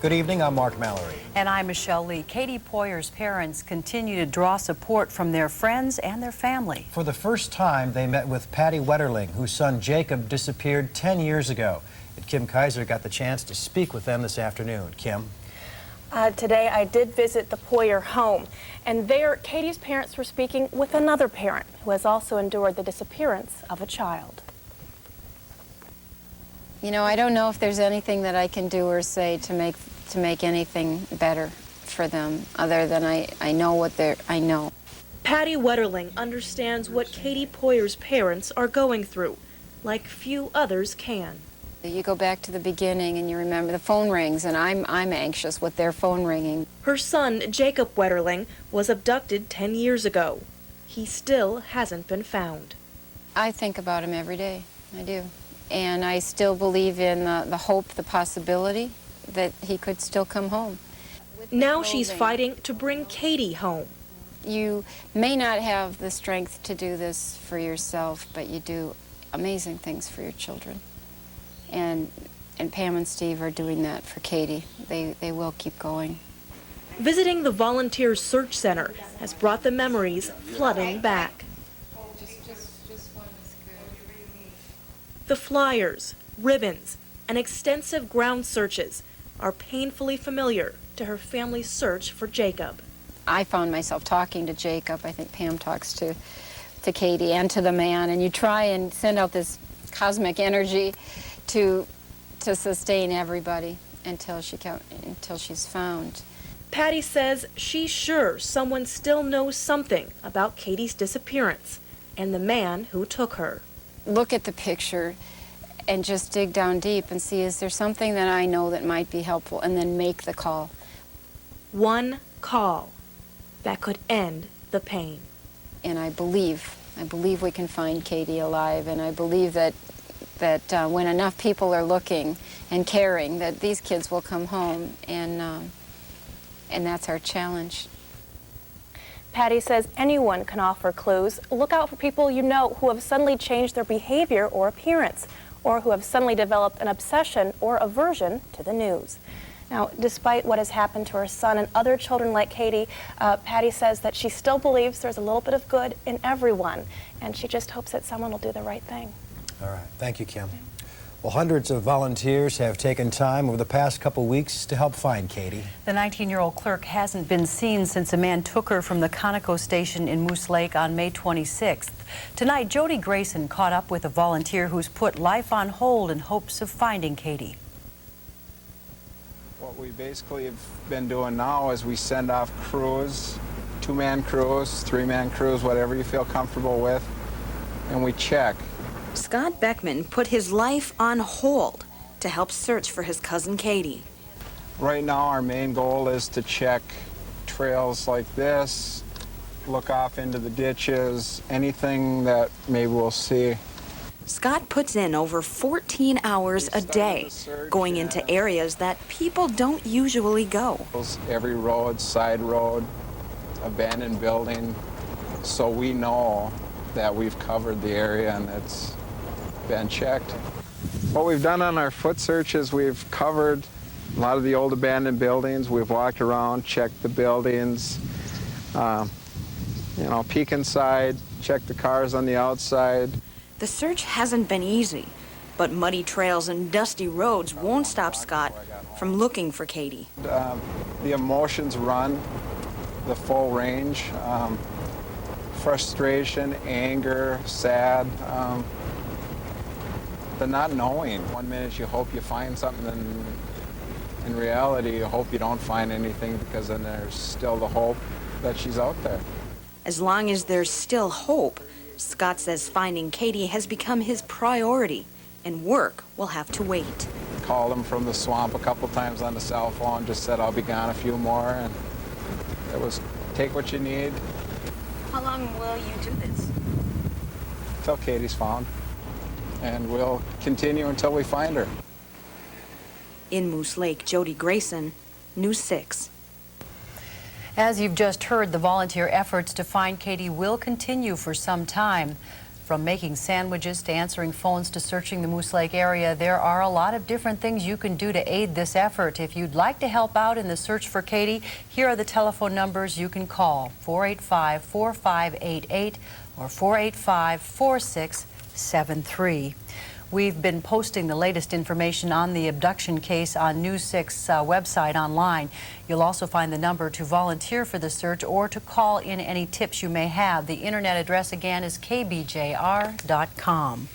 Good evening, I'm Mark Mallory. And I'm Michelle Lee. Katie Poyer's parents continue to draw support from their friends and their family. For the first time, they met with Patty Wetterling, whose son Jacob disappeared 10 years ago. And Kim Kaiser got the chance to speak with them this afternoon. Kim? Today I did visit the Poyer home, and there Katie's parents were speaking with another parent who has also endured the disappearance of a child. You know, I don't know if there's anything that I can do or say to make anything better for them, other than I know what I know. Patty Wetterling understands what Katie Poyer's parents are going through, like few others can. You go back to the beginning and you remember the phone rings, and I'm anxious with their phone ringing. Her son, Jacob Wetterling, was abducted 10 years ago. He still hasn't been found. I think about him every day, I do. And I still believe in the hope, the possibility that he could still come home. Now she's fighting to bring Katie home. You may not have the strength to do this for yourself, but you do amazing things for your children. And Pam and Steve are doing that for Katie. They will keep going. Visiting the Volunteer Search Center has brought the memories flooding back. The flyers, ribbons, and extensive ground searches are painfully familiar to her family's search for Jacob. I found myself talking to Jacob. I think Pam talks to Katie and to the man, and you try and send out this cosmic energy to sustain everybody until she's found. Patty says she's sure someone still knows something about Katie's disappearance and the man who took her. Look at the picture and just dig down deep and see, is there something that I know that might be helpful, and then make the call. One call that could end the pain. And I believe we can find Katie alive, and I believe that when enough people are looking and caring, that these kids will come home, and that's our challenge. Patty says anyone can offer clues. Look out for people you know who have suddenly changed their behavior or appearance, or who have suddenly developed an obsession or aversion to the news. Now, despite what has happened to her son and other children like Katie, Patty says that she still believes there's a little bit of good in everyone, and she just hopes that someone will do the right thing. All right. Thank you, Kim. Well, hundreds of volunteers have taken time over the past couple weeks to help find Katie. The 19-year-old clerk hasn't been seen since a man took her from the Conoco station in Moose Lake on May 26th. Tonight, Jody Grayson caught up with a volunteer who's put life on hold in hopes of finding Katie. What we basically have been doing now is we send off crews, 2-man crews, 3-man crews, whatever you feel comfortable with, and we check. Scott Beckman put his life on hold to help search for his cousin Katie. Right now our main goal is to check trails like this, look off into the ditches, anything that maybe we'll see. Scott puts in over 14 hours a day, going into areas that people don't usually go. Every road, side road, abandoned building, so we know that we've covered the area and it's been checked. What we've done on our foot search is we've covered a lot of the old abandoned buildings. We've walked around, checked the buildings, peek inside, check the cars on the outside. The search hasn't been easy, but muddy trails and dusty roads won't stop Scott from looking for Katie. The emotions run the full range. Frustration, anger, sad, the not knowing. One minute you hope you find something, and in reality you hope you don't find anything, because then there's still the hope that she's out there. As long as there's still hope, Scott says finding Katie has become his priority, and work will have to wait. Called him from the swamp a couple times on the cell phone, just said I'll be gone a few more, and it was take what you need. How long will you do this? Until Katie's found, and we'll continue until we find her. In Moose Lake, Jody Grayson, News 6. As you've just heard, the volunteer efforts to find Katie will continue for some time. From making sandwiches to answering phones to searching the Moose Lake area, there are a lot of different things you can do to aid this effort. If you'd like to help out in the search for Katie, here are the telephone numbers you can call: 485-4588 or 485-4673. We've been posting the latest information on the abduction case on News 6 website online. You'll also find the number to volunteer for the search or to call in any tips you may have. The internet address again is kbjr.com.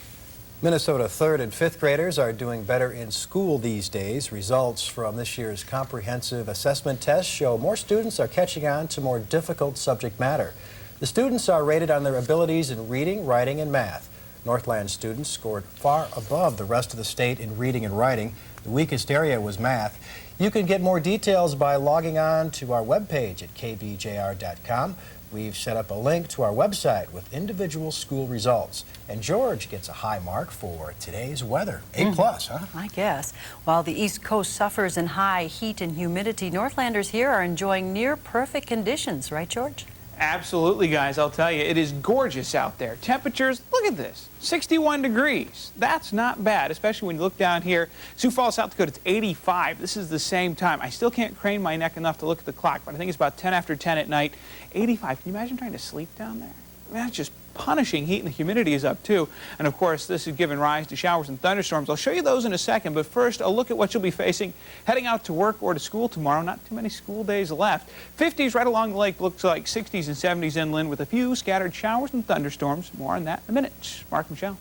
Minnesota 3rd and 5th graders are doing better in school these days. Results from this year's comprehensive assessment test show more students are catching on to more difficult subject matter. The students are rated on their abilities in reading, writing, and math. Northland students scored far above the rest of the state in reading and writing. The weakest area was math. You can get more details by logging on to our webpage at kbjr.com. We've set up a link to our website with individual school results. And George gets a high mark for today's weather. A+, huh? I guess. While the East Coast suffers in high heat and humidity, Northlanders here are enjoying near perfect conditions, right, George? Absolutely, guys. I'll tell you, it is gorgeous out there. Temperatures, look at this, 61 degrees. That's not bad, especially when you look down here. Sioux Falls, South Dakota, it's 85. This is the same time. I still can't crane my neck enough to look at the clock, but I think it's about 10 after 10 at night. 85. Can you imagine trying to sleep down there? I mean, that's just punishing heat, and the humidity is up too. And of course, this has given rise to showers and thunderstorms. I'll show you those in a second, but first, a look at what you'll be facing heading out to work or to school tomorrow. Not too many school days left. 50s right along the lake, looks like 60s and 70s inland with a few scattered showers and thunderstorms. More on that in a minute. Mark, Michelle.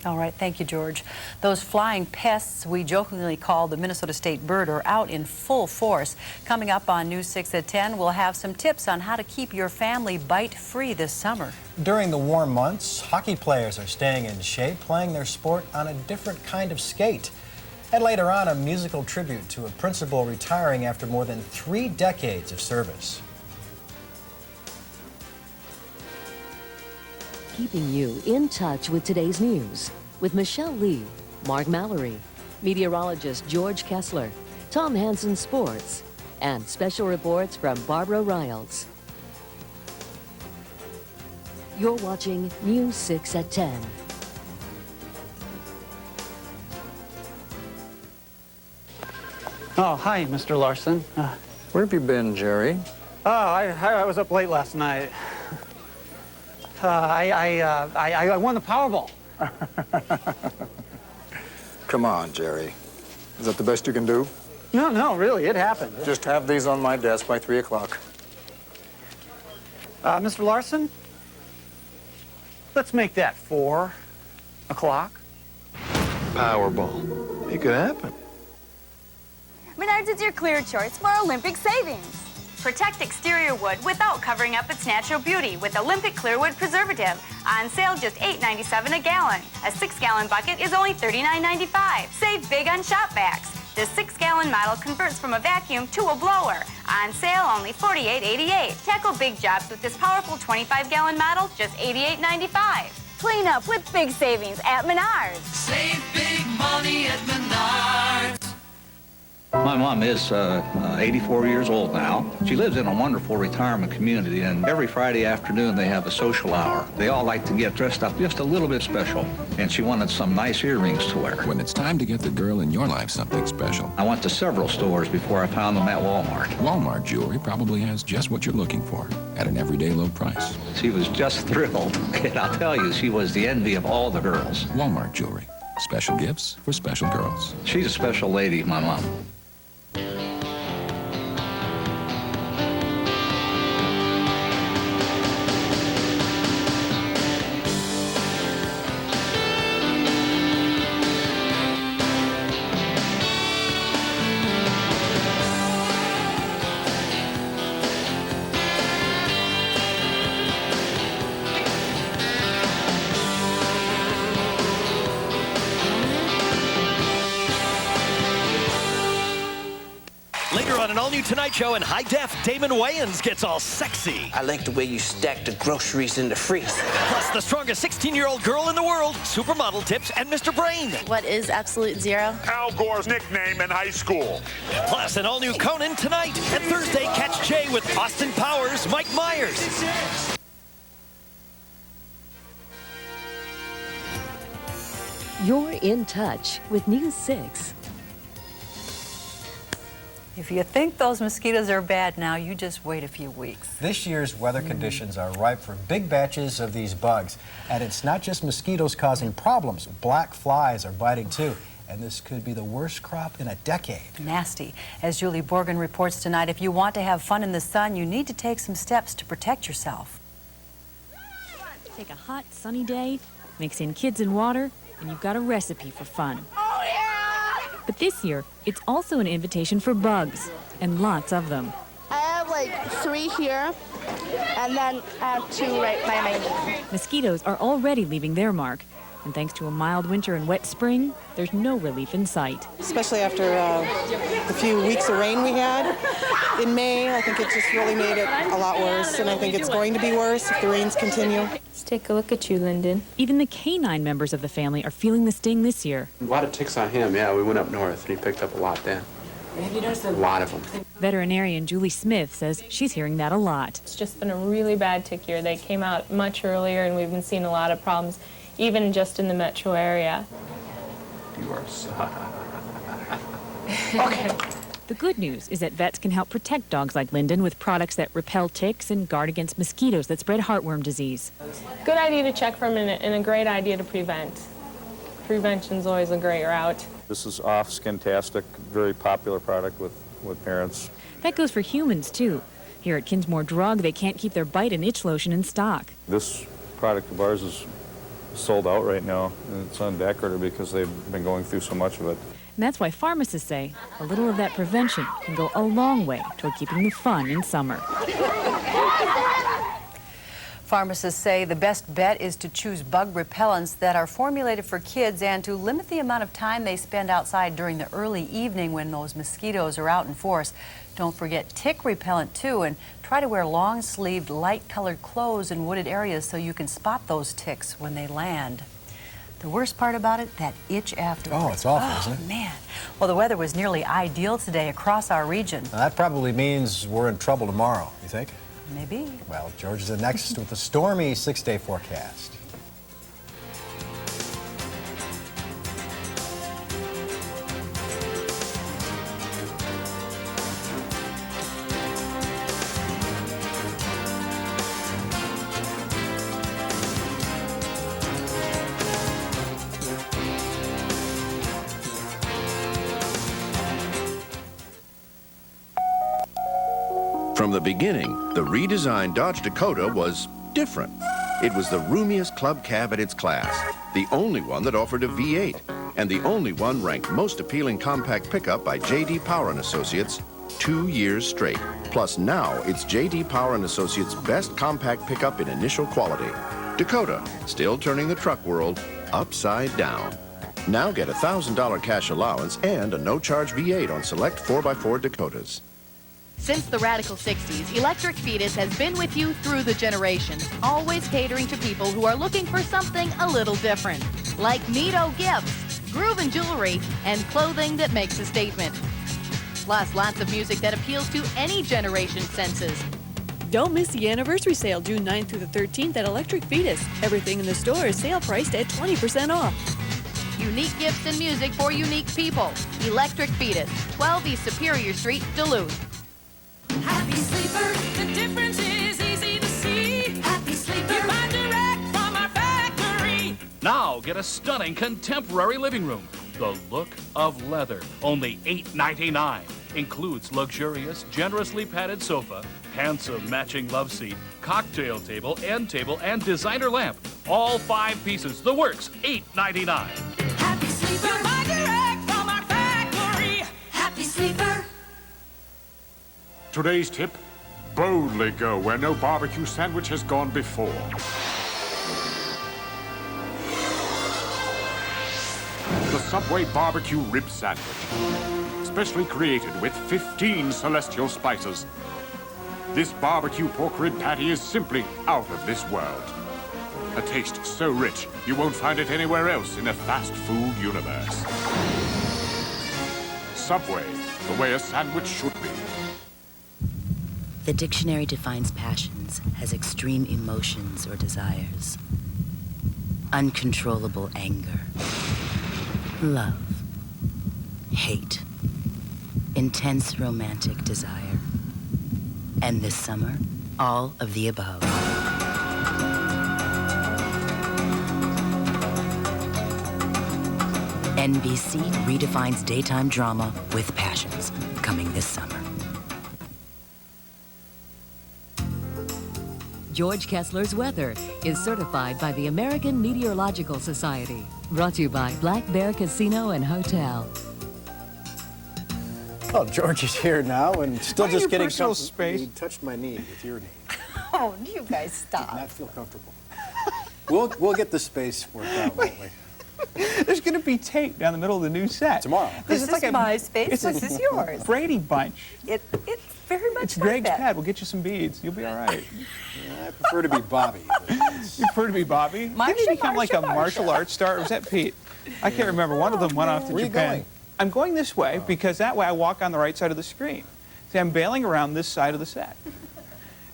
All right, thank you, George. Those flying pests we jokingly call the Minnesota State bird are out in full force. Coming up on News 6 at 10, we'll have some tips on how to keep your family bite-free this summer. During the warm months, hockey players are staying in shape, playing their sport on a different kind of skate. And later on, a musical tribute to a principal retiring after more than 3 decades of service. Keeping you in touch with today's news with Michelle Lee, Mark Mallory, meteorologist George Kessler, Tom Hansen Sports, and special reports from Barbara Riles. You're watching News 6 at 10. Oh, hi, Mr. Larson. Where have you been, Jerry? I was up late last night. I won the Powerball. Come on, Jerry. Is that the best you can do? No, really, it happened. Just have these on my desk by 3 o'clock. Mr. Larson, let's make that 4 o'clock. Powerball. It could happen. Menards is your clear choice for Olympic savings. Protect exterior wood without covering up its natural beauty with Olympic Clearwood Preservative. On sale just $8.97 a gallon. A 6-gallon bucket is only $39.95. Save big on shop vacs. This 6-gallon model converts from a vacuum to a blower. On sale only $48.88. Tackle big jobs with this powerful 25-gallon model, just $88.95. Clean up with big savings at Menards. Save big money at Menards. My mom is 84 years old now. She lives in a wonderful retirement community, and every Friday afternoon they have a social hour. They all like to get dressed up just a little bit special, and she wanted some nice earrings to wear. When it's time to get the girl in your life something special. I went to several stores before I found them at Walmart. Walmart jewelry probably has just what you're looking for at an everyday low price. She was just thrilled, and I'll tell you, she was the envy of all the girls. Walmart jewelry. Special gifts for special girls. She's a special lady, my mom. Later on an all-new Tonight Show in high def, Damon Wayans gets all sexy. I like the way you stack the groceries in the freezer. Plus, the strongest 16-year-old girl in the world, supermodel tips, and Mr. Brain. What is Absolute Zero? Al Gore's nickname in high school. Plus, an all-new Conan tonight. And Thursday, catch Jay with Austin Powers, Mike Myers. You're in touch with News 6. If you think those mosquitoes are bad now, you just wait a few weeks. This year's weather conditions are ripe for big batches of these bugs. And it's not just mosquitoes causing problems. Black flies are biting too. And this could be the worst crop in a decade. Nasty. As Julie Borgen reports tonight, if you want to have fun in the sun, you need to take some steps to protect yourself. Take a hot, sunny day, mix in kids and water, and you've got a recipe for fun. Oh, yeah! But this year, it's also an invitation for bugs, and lots of them. I have like 3 here, and then I have 2 right by my. Mosquitoes are already leaving their mark, and thanks to a mild winter and wet spring, there's no relief in sight. Especially after the few weeks of rain we had in May, I think it just really made it a lot worse, and I think it's going to be worse if the rains continue. Let's take a look at you, Lyndon. Even the canine members of the family are feeling the sting this year. A lot of ticks on him, yeah. We went up north, and he picked up a lot then. Have you noticed a lot of them? Veterinarian Julie Smith says she's hearing that a lot. It's just been a really bad tick year. They came out much earlier, and we've been seeing a lot of problems, even just in the metro area. You are so... Okay. The good news is that vets can help protect dogs like Lyndon with products that repel ticks and guard against mosquitoes that spread heartworm disease. Good idea to check for them and a great idea to prevent. Prevention's always a great route. This is Off-Skin-tastic, very popular product with parents. That goes for humans, too. Here at Kinsmore Drug, they can't keep their bite and itch lotion in stock. This product of ours is sold out right now, and it's on back order because they've been going through so much of it. And that's why pharmacists say a little of that prevention can go a long way toward keeping the fun in summer. Pharmacists say the best bet is to choose bug repellents that are formulated for kids and to limit the amount of time they spend outside during the early evening when those mosquitoes are out in force. Don't forget tick repellent too, and try to wear long-sleeved, light-colored clothes in wooded areas so you can spot those ticks when they land. The worst part about it, that itch afterwards. Oh, it's awful, isn't it? Man. Well, the weather was nearly ideal today across our region. Now, that probably means we're in trouble tomorrow, you think? Maybe. Well, George is next with a stormy 6-day forecast. From the beginning, the redesigned Dodge Dakota was different. It was the roomiest club cab in its class, the only one that offered a V8, and the only one ranked most appealing compact pickup by J.D. Power & Associates 2 years straight. Plus now, it's J.D. Power & Associates' best compact pickup in initial quality. Dakota, still turning the truck world upside down. Now get a $1,000 cash allowance and a no-charge V8 on select 4x4 Dakotas. Since the radical 60s, Electric Fetus has been with you through the generations, always catering to people who are looking for something a little different, like neato gifts, groovin' jewelry, and clothing that makes a statement. Plus, lots of music that appeals to any generation's senses. Don't miss the anniversary sale June 9th through the 13th at Electric Fetus. Everything in the store is sale priced at 20% off. Unique gifts and music for unique people. Electric Fetus, 12 East Superior Street, Duluth. Happy Sleeper, the difference is easy to see. Happy Sleeper, you buy direct from our factory. Now get a stunning contemporary living room. The look of leather, only $8.99. Includes luxurious, generously padded sofa, handsome matching love seat, cocktail table, end table, and designer lamp. All 5 pieces, the works, $8.99. Happy Sleeper, you buy direct from our factory. Happy Sleeper. Today's tip, boldly go where no barbecue sandwich has gone before. The Subway Barbecue Rib Sandwich, specially created with 15 celestial spices. This barbecue pork rib patty is simply out of this world. A taste so rich, you won't find it anywhere else in the fast food universe. Subway, the way a sandwich should be. The dictionary defines passions as extreme emotions or desires. Uncontrollable anger, Love. Hate. Intense romantic desire. And this summer, all of the above. NBC redefines daytime drama with passions, coming this summer. George Kessler's weather is certified by the American Meteorological Society. Brought to you by Black Bear Casino and Hotel. Well, George is here now and still Why just your getting personal comfortable. space? You touched my knee with your knee. Oh, you guys stop. Did not feel comfortable. We'll get the space worked out, won't we? There's going to be tape down the middle of the new set. Tomorrow. This is like my space. This is yours. Brady Bunch. It's very much It's like Greg's that. pad. We'll get you some beads. You'll be all right. Yeah, I prefer to be Bobby. You prefer to be Bobby? Didn't he become like a martial arts star? Or was that Pete? I can't remember. One of them went off to Where are you Japan. going? I'm going this way because that way I walk on the right side of the screen. See, I'm bailing around this side of the set.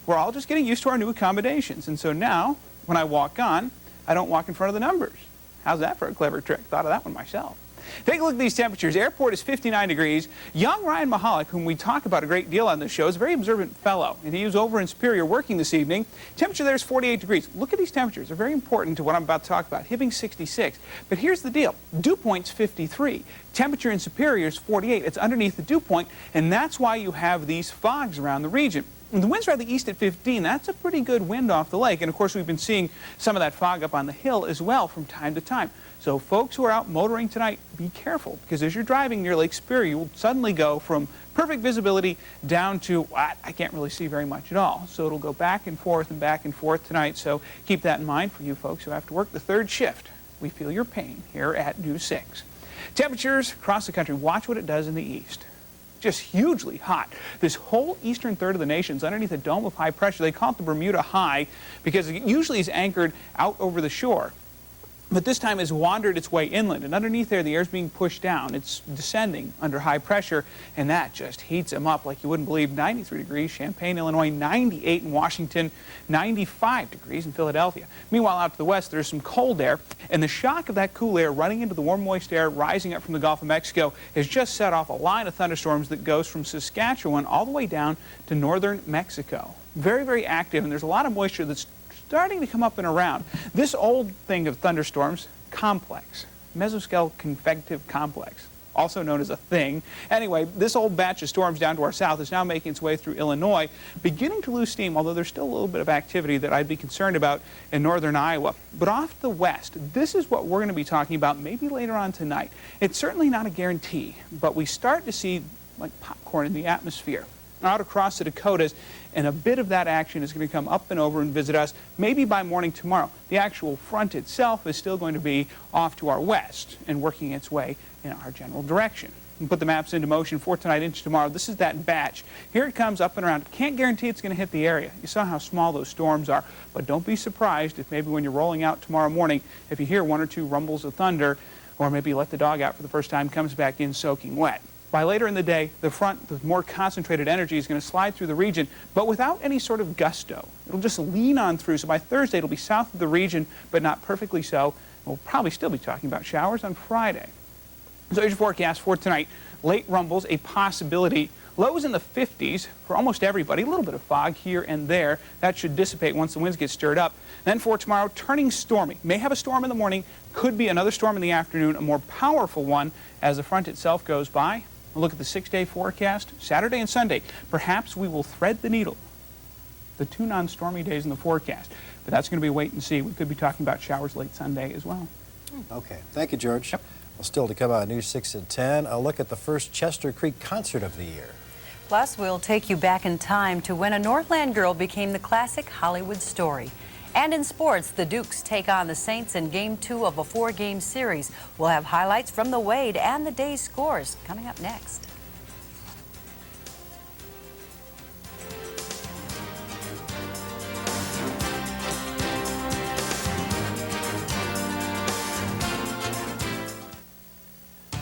We're all just getting used to our new accommodations. And so now, when I walk on, I don't walk in front of the numbers. How's that for a clever trick? Thought of that one myself. Take a look at these temperatures. Airport is 59 degrees. Young Ryan Mahalik, whom we talk about a great deal on this show, is a very observant fellow, and he was over in Superior working this evening. Temperature there is 48 degrees. Look at these temperatures. They're very important to what I'm about to talk about. Hibbing 66. But here's the deal. Dew point's 53. Temperature in Superior is 48. It's underneath the dew point, and that's why you have these fogs around the region. And the winds are out of the east at 15. That's a pretty good wind off the lake. And of course, we've been seeing some of that fog up on the hill as well from time to time. So folks who are out motoring tonight, be careful, because as you're driving near Lake Superior, you will suddenly go from perfect visibility down to what? I can't really see very much at all. So it'll go back and forth tonight. So keep that in mind for you folks who have to work the third shift. We feel your pain here at News 6. Temperatures across the country. Watch what it does in the east. Just hugely hot. This whole eastern third of the nation is underneath a dome of high pressure. They call it the Bermuda High because it usually is anchored out over the shore. But this time has wandered its way inland, and underneath there the air is being pushed down. It's descending under high pressure, and that just heats them up like you wouldn't believe. 93 degrees, Champaign, Illinois, 98 in Washington, 95 degrees in Philadelphia. Meanwhile, out to the west, there's some cold air, and the shock of that cool air running into the warm, moist air rising up from the Gulf of Mexico has just set off a line of thunderstorms that goes from Saskatchewan all the way down to northern Mexico. Very, very active, and there's a lot of moisture that's starting to come up and around. This old thing of thunderstorms, complex, mesoscale convective complex, also known as a thing. Anyway, this old batch of storms down to our south is now making its way through Illinois, beginning to lose steam, although there's still a little bit of activity that I'd be concerned about in northern Iowa. But off the west, this is what we're going to be talking about maybe later on tonight. It's certainly not a guarantee, but we start to see like popcorn in the atmosphere out across the Dakotas, and a bit of that action is going to come up and over and visit us maybe by morning tomorrow. The actual front itself is still going to be off to our west and working its way in our general direction. And put the maps into motion for tonight into tomorrow. This is that batch. Here it comes up and around. Can't guarantee it's going to hit the area. You saw how small those storms are, but don't be surprised if maybe when you're rolling out tomorrow morning, if you hear one or two rumbles of thunder, or maybe you let the dog out for the first time, comes back in soaking wet. By later in the day, the front, the more concentrated energy is going to slide through the region, but without any sort of gusto. It'll just lean on through. So by Thursday, it'll be south of the region, but not perfectly so. We'll probably still be talking about showers on Friday. So here's your forecast for tonight. Late rumbles, a possibility. Lows in the 50s for almost everybody. A little bit of fog here and there. That should dissipate once the winds get stirred up. Then for tomorrow, turning stormy. May have a storm in the morning. Could be another storm in the afternoon, a more powerful one as the front itself goes by. Look at the 6-day forecast. Saturday and Sunday, perhaps we will thread the needle. The two non-stormy days in the forecast. But that's going to be wait and see. We could be talking about showers late Sunday as well. Okay. Thank you, George. Yep. Well, still to come on News 6 at 10, a look at the first Chester Creek concert of the year. Plus, we'll take you back in time to when a Northland girl became the classic Hollywood story. And in sports, the Dukes take on the Saints in Game 2 of a 4-game series. We'll have highlights from the Wade and the day's scores coming up next.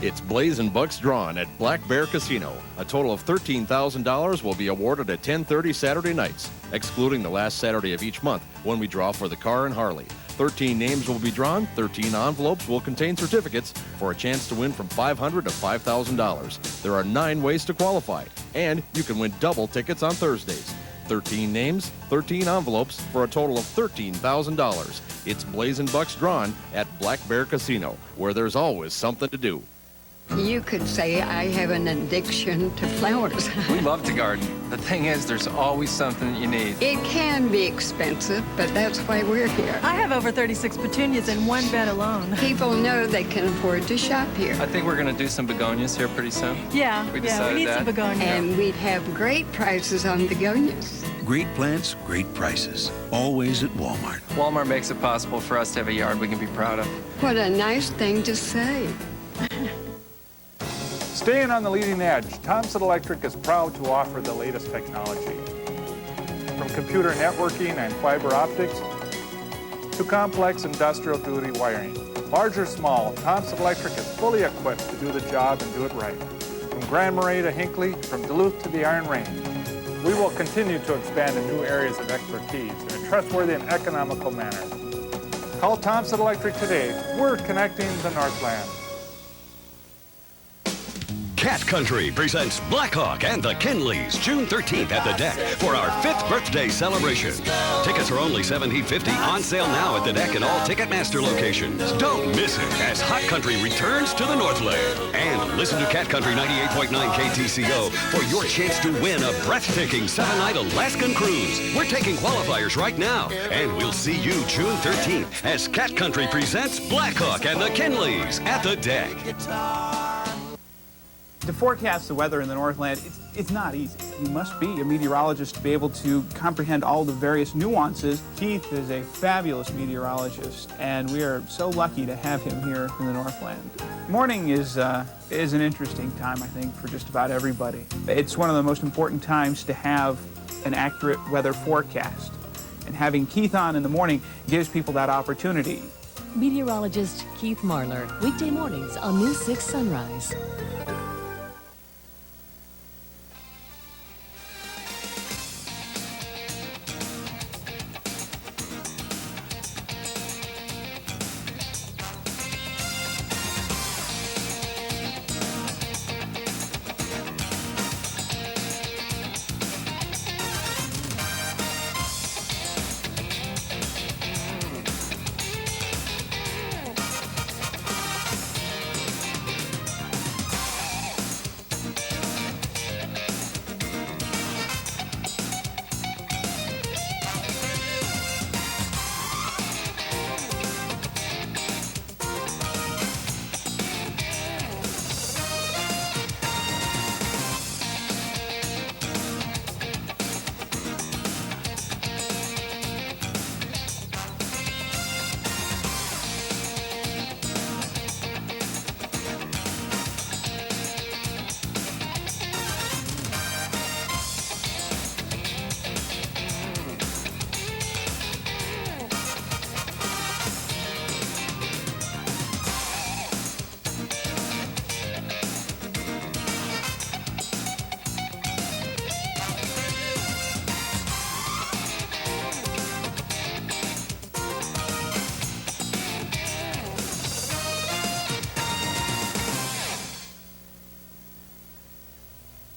It's Blazin' Bucks drawn at Black Bear Casino. A total of $13,000 will be awarded at 10:30 Saturday nights, excluding the last Saturday of each month when we draw for the car and Harley. 13 names will be drawn. 13 envelopes will contain certificates for a chance to win from $500 to $5,000. There are 9 ways to qualify, and you can win double tickets on Thursdays. 13 names, 13 envelopes for a total of $13,000. It's Blazing Bucks drawn at Black Bear Casino, where there's always something to do. You could say I have an addiction to flowers. We love to garden. The thing is, there's always something that you need. It can be expensive, but that's why we're here. I have over 36 petunias in one bed alone. People know they can afford to shop here. I think we're going to do some begonias here pretty soon. Yeah, we we decided need that. some begonias. And we'd have great prices on begonias. Great plants, great prices. Always at Walmart. Walmart makes it possible for us to have a yard we can be proud of. What a nice thing to say. Staying on the leading edge, Thompson Electric is proud to offer the latest technology. From computer networking and fiber optics to complex industrial duty wiring. Large or small, Thompson Electric is fully equipped to do the job and do it right. From Grand Marais to Hinckley, from Duluth to the Iron Range. We will continue to expand in new areas of expertise in a trustworthy and economical manner. Call Thompson Electric today. We're connecting the Northland. Cat Country presents Blackhawk and the Kinleys June 13th at the Deck for our 5th birthday celebration. Tickets are only $17.50 on sale now at the Deck and all Ticketmaster locations. Don't miss it as Hot Country returns to the Northland. And listen to Cat Country 98.9 KTCO for your chance to win a breathtaking 7-night Alaskan cruise. We're taking qualifiers right now, and we'll see you June 13th as Cat Country presents Blackhawk and the Kinleys at the Deck. To forecast the weather in the Northland, it's not easy. You must be a meteorologist to be able to comprehend all the various nuances. Keith is a fabulous meteorologist, and we are so lucky to have him here in the Northland. Morning is an interesting time, I think, for just about everybody. It's one of the most important times to have an accurate weather forecast, and having Keith on in the morning gives people that opportunity. Meteorologist Keith Marler, weekday mornings on News 6 Sunrise.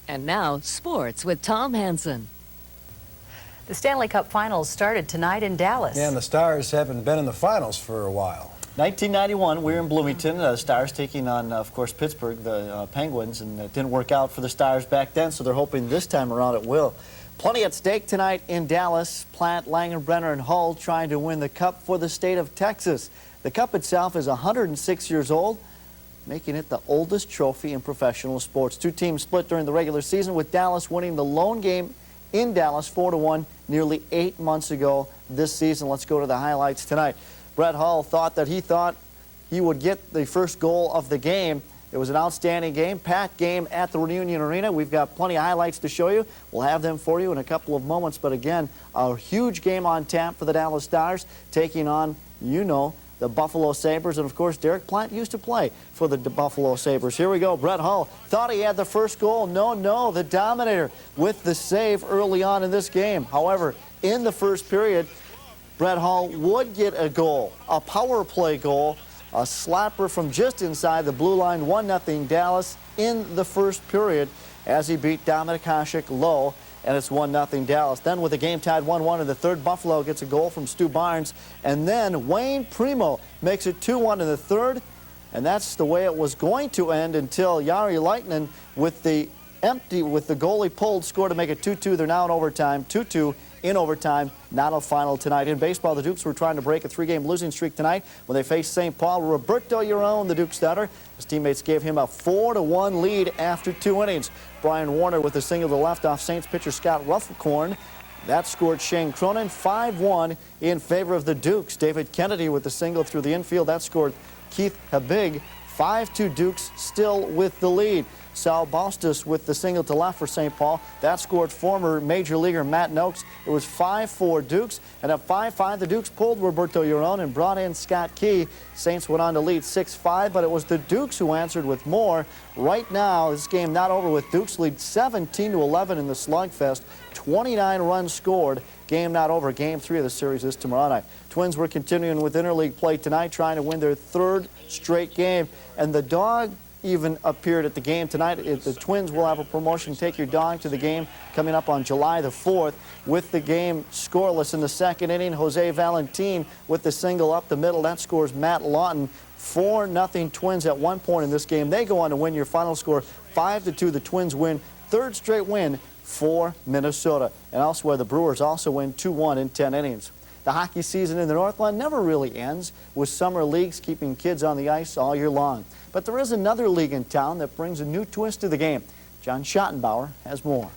And now, sports with Tom Hansen. The Stanley Cup Finals started tonight in Dallas. Yeah, and the Stars haven't been in the finals for a while. 1991, we were in Bloomington. Stars taking on, of course, Pittsburgh, the Penguins, and it didn't work out for the Stars back then, so they're hoping this time around it will. Plenty at stake tonight in Dallas. Plant, Langenbrenner, and Hull trying to win the Cup for the state of Texas. The Cup itself is 106 years old, making it the oldest trophy in professional sports. Two teams split during the regular season, with Dallas winning the lone game in Dallas 4-1 nearly 8 months ago this season. Let's go to the highlights tonight. Brett Hull thought he would get the first goal of the game. It was an outstanding game, packed game at the Reunion Arena. We've got plenty of highlights to show you. We'll have them for you in a couple of moments. But again, a huge game on tap for the Dallas Stars, taking on, the Buffalo Sabres. And of course, Derek Plant used to play for the Buffalo Sabres. Here we go. Brett Hull thought he had the first goal. No, the Dominator with the save early on in this game. However, in the first period, Brett Hall would get a goal, a power play goal, a slapper from just inside the blue line, 1-0 Dallas in the first period as he beat Dominic Hasek low, and it's 1-0 Dallas. Then with the game tied 1-1 in the third, Buffalo gets a goal from Stu Barnes, and then Wayne Primo makes it 2-1 in the third, and that's the way it was going to end until Jari Leitinen with the goalie pulled score to make it 2-2. They're now in overtime, 2-2 in overtime, not a final tonight. In baseball, the Dukes were trying to break a 3-game losing streak tonight when they faced St. Paul. Roberto Uron, the Duke starter, his teammates gave him a 4-1 lead after 2 innings. Brian Warner with a single to left off Saints pitcher Scott Rufflecorn. That scored Shane Cronin, 5-1 in favor of the Dukes. David Kennedy with the single through the infield. That scored Keith Habig. 5-2 Dukes still with the lead. Sal Bostis with the single to left for St. Paul. That scored former Major Leaguer Matt Noakes. It was 5-4 Dukes. And at 5-5, the Dukes pulled Roberto Uron and brought in Scott Key. Saints went on to lead 6-5, but it was the Dukes who answered with more. Right now, this game not over with Dukes lead 17-11 in the slugfest. 29 runs scored. Game not over. Game 3 of the series is tomorrow night. Twins were continuing with interleague play tonight, trying to win their third straight game. And the Dog even appeared at the game tonight. The Twins will have a promotion, Take Your Dog to the game, coming up on July the 4th. With the game scoreless in the second inning, Jose Valentin with the single up the middle. That scores Matt Lawton. 4-0 Twins at one point in this game. They go on to win. Your final score 5-2. The Twins win. Third straight win for Minnesota. And elsewhere, the Brewers also win 2-1 in 10 innings. The hockey season in the Northland never really ends, with summer leagues keeping kids on the ice all year long. But there is another league in town that brings a new twist to the game. John Schottenbauer has more.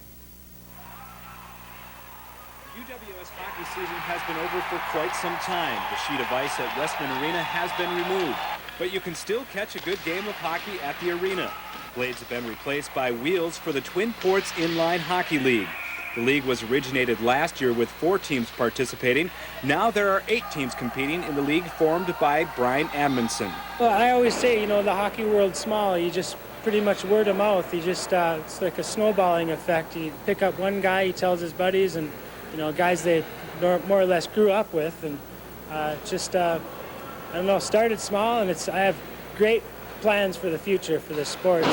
UWS hockey season has been over for quite some time. The sheet of ice at Westman Arena has been removed, but you can still catch a good game of hockey at the arena. Blades have been replaced by wheels for the Twin Ports Inline Hockey League. The league was originated last year with 4 teams participating. Now there are 8 teams competing in the league formed by Brian Amundsen. Well, I always say, the hockey world's small. You just pretty much word of mouth. You just, it's like a snowballing effect. You pick up one guy, he tells his buddies, and, guys they more or less grew up with. And started small, and I have great plans for the future for this sport.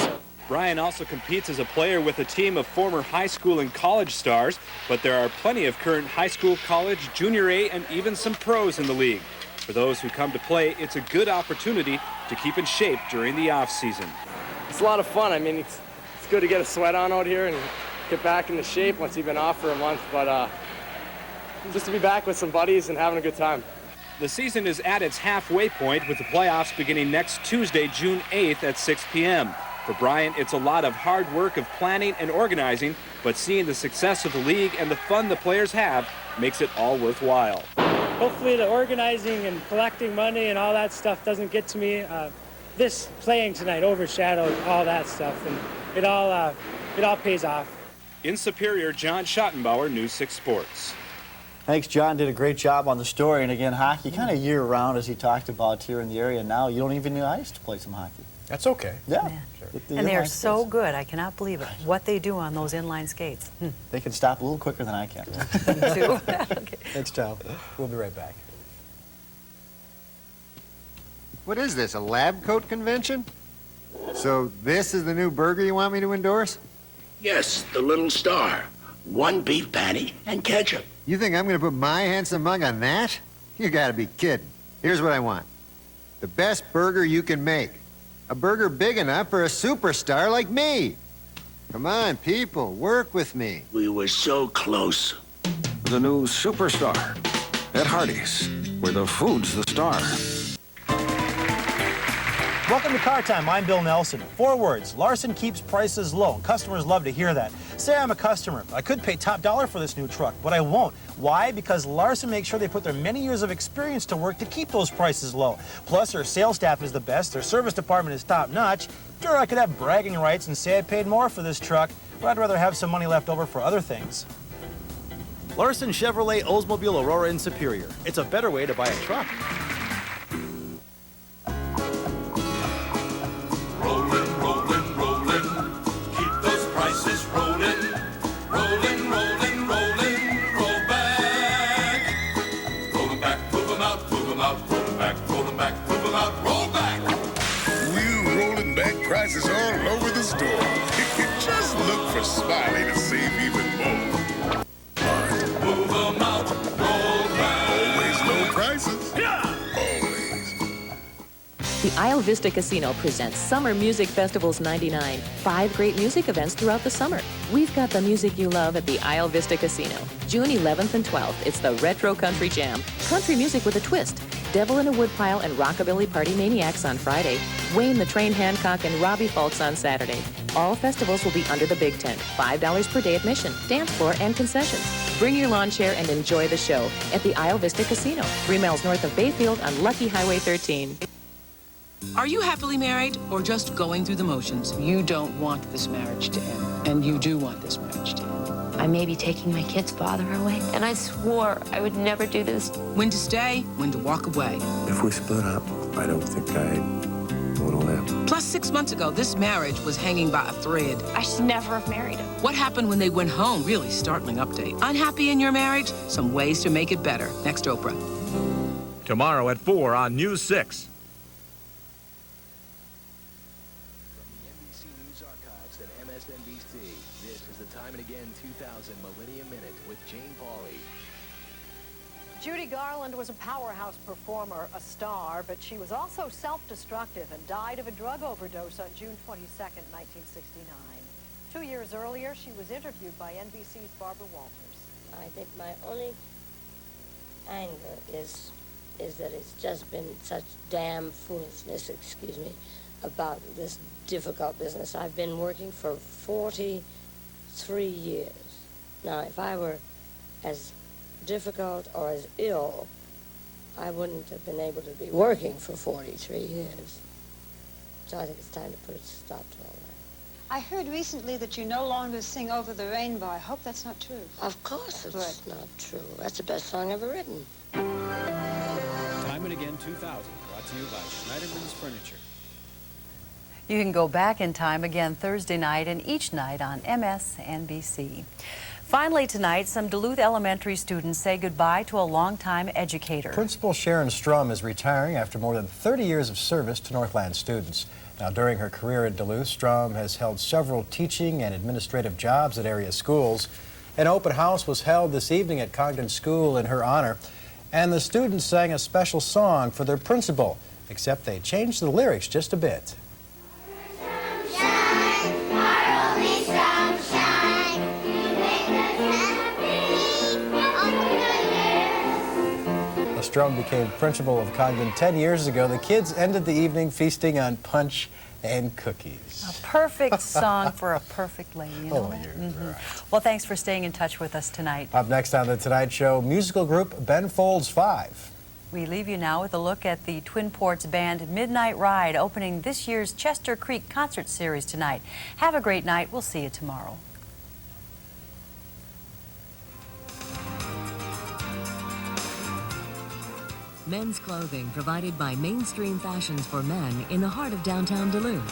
Brian also competes as a player with a team of former high school and college stars, but there are plenty of current high school, college, junior A, and even some pros in the league. For those who come to play, it's a good opportunity to keep in shape during the off-season. It's a lot of fun. I mean, it's good to get a sweat on out here and get back into shape once you've been off for a month, but just to be back with some buddies and having a good time. The season is at its halfway point, with the playoffs beginning next Tuesday, June 8th at 6 p.m. For Brian, it's a lot of hard work of planning and organizing, but seeing the success of the league and the fun the players have makes it all worthwhile. Hopefully the organizing and collecting money and all that stuff doesn't get to me. This playing tonight overshadowed all that stuff, and it all pays off. In Superior, John Schottenbauer, News 6 Sports. Thanks, John. Did a great job on the story. And again, hockey kind of year-round, as he talked about here in the area now. You don't even need ice to play some hockey. That's okay. Yeah. Sure. And they are so good. I cannot believe it. What they do on those inline skates. They can stop a little quicker than I can. Too. Okay. Thanks, Tom. We'll be right back. What is this, a lab coat convention? So this is the new burger you want me to endorse? Yes, the Little Star. 1 beef patty and ketchup. You think I'm gonna put my handsome mug on that? You gotta be kidding. Here's what I want. The best burger you can make. A burger big enough for a superstar like me. Come on, people, work with me. We were so close. The new superstar at Hardee's, where the food's the star. Welcome to Car Time. I'm Bill Nelson. 4 words. Larson keeps prices low. Customers love to hear that. Say I'm a customer. I could pay top dollar for this new truck, but I won't. Why? Because Larson makes sure they put their many years of experience to work to keep those prices low. Plus, their sales staff is the best. Their service department is top notch. Sure, I could have bragging rights and say I paid more for this truck, but I'd rather have some money left over for other things. Larson Chevrolet Oldsmobile Aurora in Superior. It's a better way to buy a truck. goodies all over the store. Just look for Smiley to save even more. Move 'em out, roll back. Always low prices. Yeah. The Isle Vista Casino presents Summer Music Festivals '99. 5 great music events throughout the summer. We've got the music you love at the Isle Vista Casino. June 11th and 12th, it's the Retro Country Jam. Country music with a twist. Devil in a Woodpile and Rockabilly Party Maniacs on Friday. Wayne the Train Hancock and Robbie Fultz on Saturday. All festivals will be under the big tent. $5 per day admission, dance floor, and concessions. Bring your lawn chair and enjoy the show at the Isle Vista Casino, 3 miles north of Bayfield on Lucky Highway 13. Are you happily married or just going through the motions? You don't want this marriage to end, and you do want this marriage to end. I may be taking my kid's father away, and I swore I would never do this. When to stay, when to walk away. If we split up, I don't think I want to live. Plus, 6 months ago, this marriage was hanging by a thread. I should never have married him. What happened when they went home? Really startling update. Unhappy in your marriage? Some ways to make it better. Next, Oprah. Tomorrow at 4 on News 6. This is the Time and Again 2000 Millennium Minute with Jane Pauley. Judy Garland was a powerhouse performer, a star, but she was also self-destructive and died of a drug overdose on June 22nd, 1969. 2 years earlier, she was interviewed by NBC's Barbara Walters. I think my only anger is that it's just been such damn foolishness, excuse me, about this difficult business. I've been working for 43 years. Now, if I were as difficult or as ill, I wouldn't have been able to be working for 43 years. So I think it's time to put a stop to all that. I heard recently that you no longer sing Over the Rainbow. I hope that's not true. Of course it's not true. That's the best song ever written. Time and Again 2000, brought to you by Schneiderman's Furniture. You can go back in time again Thursday night and each night on MSNBC. Finally tonight, some Duluth Elementary students say goodbye to a longtime educator. Principal Sharon Strum is retiring after more than 30 years of service to Northland students. Now, during her career at Duluth, Strum has held several teaching and administrative jobs at area schools. An open house was held this evening at Congdon School in her honor, and the students sang a special song for their principal, except they changed the lyrics just a bit. Strum became principal of Congdon 10 years ago. The kids ended the evening feasting on punch and cookies. A perfect song for a perfect lady. You know? Oh, you're right. Well, thanks for staying in touch with us tonight. Up next on The Tonight Show, musical group Ben Folds 5. We leave you now with a look at the Twin Ports Band Midnight Ride opening this year's Chester Creek Concert Series tonight. Have a great night. We'll see you tomorrow. Men's clothing provided by Mainstream Fashions for Men in the heart of downtown Duluth.